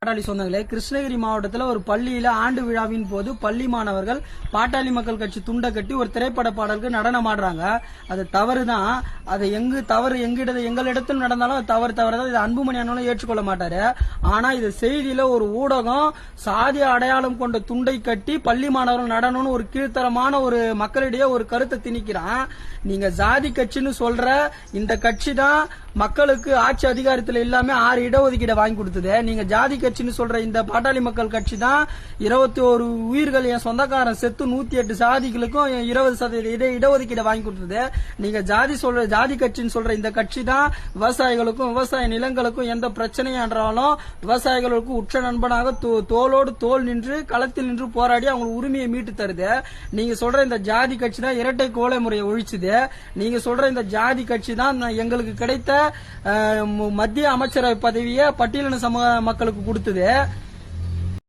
பாட்டாளி சொந்தங்களே, கிருஷ்ணகிரி மாவட்டத்தில் ஒரு பள்ளியில ஆண்டு விழாவின் போது பள்ளி மாணவர்கள் பாட்டாளி மக்கள் கட்சி துண்டை கட்டி ஒரு திரைப்பட பாடலுக்கு நடனம் ஆடுறாங்க. அது தவறுதான். அது எங்களிடத்தில் நடந்தாலும் அது தவறுதான். இது அன்புமணி அண்ணனும் ஏற்றுக்கொள்ள மாட்டாரு. ஆனா இது செய்தியில ஒரு ஊடகம் சாதி அடையாளம் கொண்ட துண்டை கட்டி பள்ளி மாணவர்கள் நடனம்னு ஒரு கீழ்த்தரமான ஒரு மக்களிடையே ஒரு கருத்தை திணிக்கிறான். நீங்க ஜாதி கட்சின்னு சொல்ற இந்த கட்சி தான் மக்களுக்கு ஆட்சி அதிகாரத்தில் இல்லாம 6 இடஒதுக்கீடு வாங்கி கொடுத்தது. நீங்க ஜாதி கட்சின்னு சொல்ற இந்த பாட்டாளி மக்கள் கட்சி தான் 21 உயிர்கள் என் சொந்தக்காரன் செத்து 108 சாதிகளுக்கும் 20% இடஒதுக்கீடு வாங்கி கொடுத்தது. நீங்க ஜாதி கட்சின்னு சொல்ற இந்த கட்சி தான் விவசாயிகளுக்கும் விவசாய நிலங்களுக்கும் எந்த பிரச்சனையும் என்றாலும் விவசாயிகளுக்கு உற்ற நண்பனாக தோளோடு தோல் நின்று களத்தில் நின்று போராடி அவங்க உரிமையை மீட்டு தருது. நீங்க சொல்ற இந்த ஜாதி கட்சி தான் இரட்டை கோலை முறையை ஒழிச்சுது. நீங்க சொல்ற இந்த ஜாதி கட்சி தான் எங்களுக்கு கிடைத்த மத்திய அமைச்சரவை பதவியை பட்டியலின சமூக மக்களுக்கு கொடுத்தது.